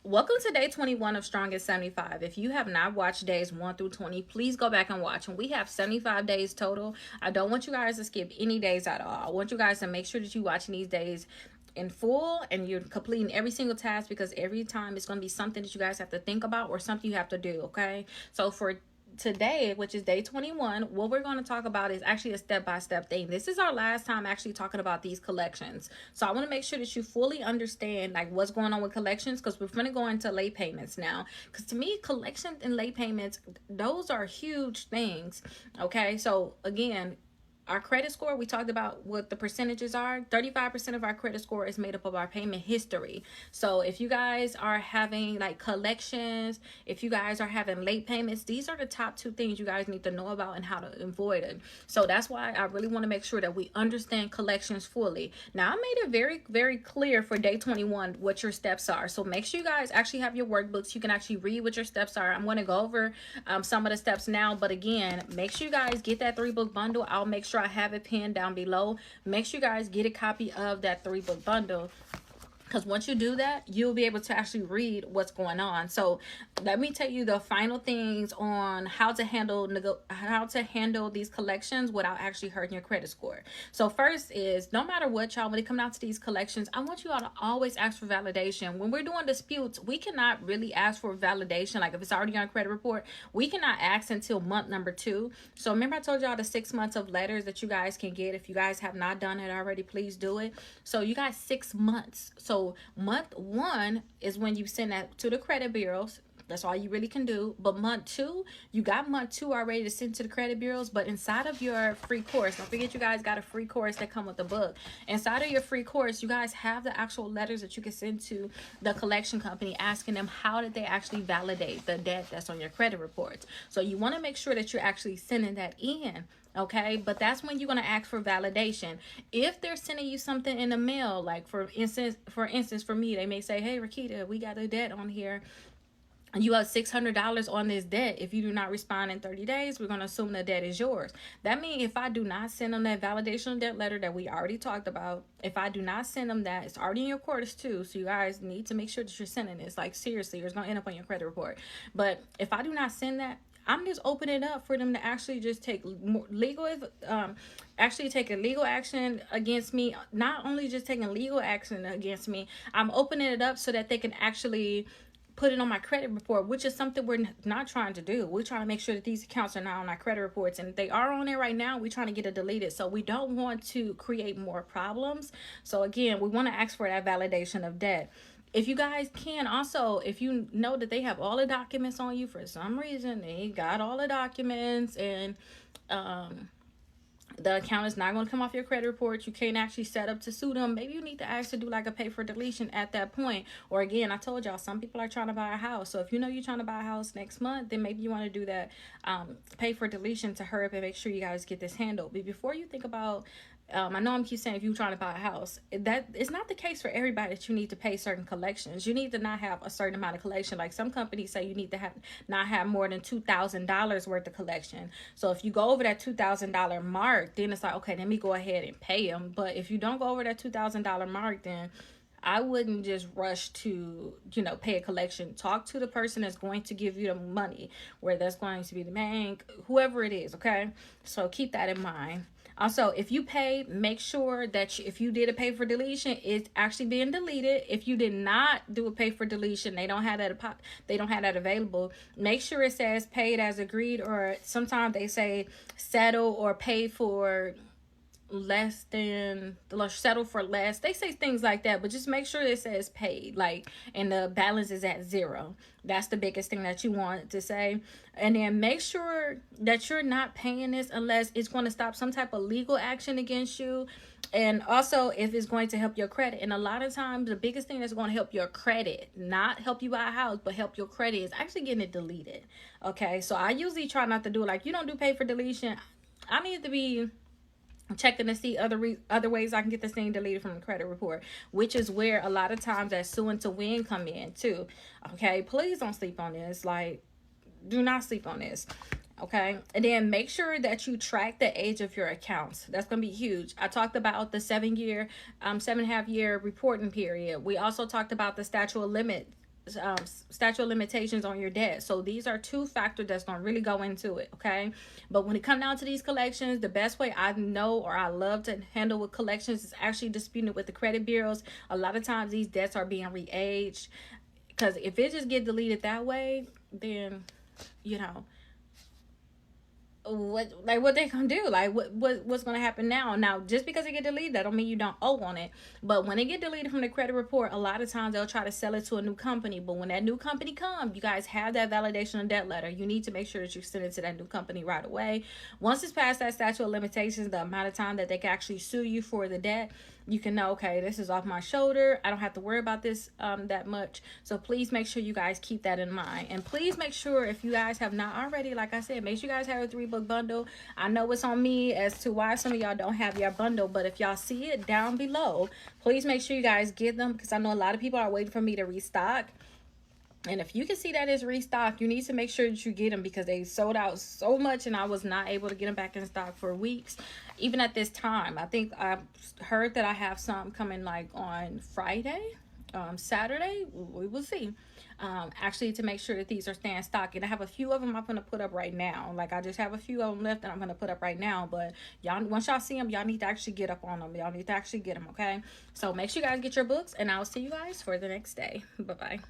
Welcome to day 21 of Strongest 75. If you have not watched days 1 through 20, please go back and watch. And we have 75 days total. I don't want you guys to skip any days at all. I want you guys to make sure that you're watching these days in full and you're completing every single task, because every time it's going to be something that you guys have to think about or something you have to do, okay? So for today, which is day 21, what we're going to talk about is actually a step-by-step thing. This is our last time actually talking about these collections, so I want to make sure that you fully understand like what's going on with collections, because we're going to go into late payments now, because to me, collections and late payments, those are huge things. Okay, so again, our credit score, we talked about what the percentages are. 35% of our credit score is made up of our payment history. So if you guys are having like collections, if you guys are having late payments, these are the top two things you guys need to know about and how to avoid it. So that's why I really want to make sure that we understand collections fully. Now, I made it very, very clear for day 21 what your steps are. So make sure you guys actually have your workbooks. You can actually read what your steps are. I'm going to go over some of the steps now. But again, make sure you guys get that 3-book bundle. I'll make sure I have it pinned down below. Make sure you guys get a copy of that 3-book bundle, because once you do that, you'll be able to actually read what's going on. So let me tell you the final things on how to handle these collections without actually hurting your credit score. So first is, no matter what, y'all, when it comes down to these collections, I want you all to always ask for validation. When we're doing disputes, we cannot really ask for validation. Like if it's already on a credit report, we cannot ask until month number 2. So remember I told y'all the 6 months of letters that you guys can get. If you guys have not done it already, please do it. So you got 6 months. So month 1 is when you send that to the credit bureaus. That's all you really can do. But month 2, you got month 2 already to send to the credit bureaus. But inside of your free course, don't forget you guys got a free course that come with the book. Inside of your free course, you guys have the actual letters that you can send to the collection company, asking them how did they actually validate the debt that's on your credit reports. So you want to make sure that you're actually sending that in. Okay, but that's when you're going to ask for validation. If they're sending you something in the mail, like for instance for me, they may say, hey Rickita, we got a debt on here and you have $600 on this debt. If you do not respond in 30 days, we're going to assume the debt is yours. That means if I do not send them that validation debt letter that we already talked about, if I do not send them that, it's already in your quarters too. So you guys need to make sure that you're sending this. Like seriously, it's going to end up on your credit report. But if I do not send that, I'm just opening it up for them to actually just take legal action against me. Not only just taking legal action against me, I'm opening it up so that they can actually put it on my credit report, which is something we're not trying to do. We're trying to make sure that these accounts are not on our credit reports, and if they are on there right now, we're trying to get it deleted. So we don't want to create more problems. So again, we want to ask for that validation of debt. If you guys can also, if you know that they have all the documents on you for some reason, they got all the documents and the account is not going to come off your credit report, you can't actually set up to sue them, maybe you need to actually do like a pay for deletion at that point. Or again, I told y'all, some people are trying to buy a house. So if you know you're trying to buy a house next month, then maybe you want to do that pay for deletion to hurry up and make sure you guys get this handled. But before you think about I know I'm keep saying if you're trying to buy a house, that is not the case for everybody that you need to pay certain collections. You need to not have a certain amount of collection. Like some companies say you need to not have more than $2,000 worth of collection. So if you go over that $2,000 mark, then it's like, okay, let me go ahead and pay them. But if you don't go over that $2,000 mark, then I wouldn't just rush to, pay a collection. Talk to the person that's going to give you the money, whether that's going to be the bank, whoever it is, okay? So keep that in mind. Also, if you pay, make sure that if you did a pay for deletion, it's actually being deleted. If you did not do a pay for deletion, they don't have that available. Make sure it says paid as agreed, or sometimes they say settle or pay for less than, settle for less. They say things like that, but just make sure it says paid, like, and the balance is at 0. That's the biggest thing that you want to say. And then make sure that you're not paying this unless it's going to stop some type of legal action against you. And also if it's going to help your credit. And a lot of times the biggest thing that's going to help your credit, not help you buy a house, but help your credit, is actually getting it deleted. Okay, so I usually try not to do it. Like, you don't do pay for deletion. I need to be checking to see other ways I can get this thing deleted from the credit report, which is where a lot of times that suing to win come in too. Okay, please don't sleep on this. Like, do not sleep on this. Okay, and then make sure that you track the age of your accounts. That's going to be huge. I talked about the 7.5 year reporting period. We also talked about the statute of limit statute of limitations on your debt. So these are two factors that's going to really go into it, okay? But when it comes down to these collections, the best way I know or I love to handle with collections is actually disputing it with the credit bureaus. A lot of times these debts are being re-aged, because if it just get deleted that way, then, you know, what they gonna do? Like what's gonna happen now? Just because it get deleted, that don't mean you don't owe on it. But when it get deleted from the credit report, a lot of times they'll try to sell it to a new company. But when that new company comes, you guys have that validation of debt letter. You need to make sure that you send it to that new company right away. Once it's past that statute of limitations, the amount of time that they can actually sue you for the debt, you can know, okay, this is off my shoulder. I don't have to worry about this that much. So please make sure you guys keep that in mind. And please make sure, if you guys have not already, like I said, make sure you guys have a 3-book bundle. I know it's on me as to why some of y'all don't have your bundle, but if y'all see it down below, please make sure you guys get them, because I know a lot of people are waiting for me to restock. And if you can see that it's restocked, you need to make sure that you get them, because they sold out so much and I was not able to get them back in stock for weeks. Even at this time, I think I heard that I have some coming like on Friday, Saturday. We will see. Actually, to make sure that these are staying stock. And I have a few of them I'm going to put up right now. Like, I just have a few of them left that I'm going to put up right now. But y'all, once y'all see them, y'all need to actually get up on them. Y'all need to actually get them, okay? So make sure you guys get your books, and I'll see you guys for the next day. Bye-bye.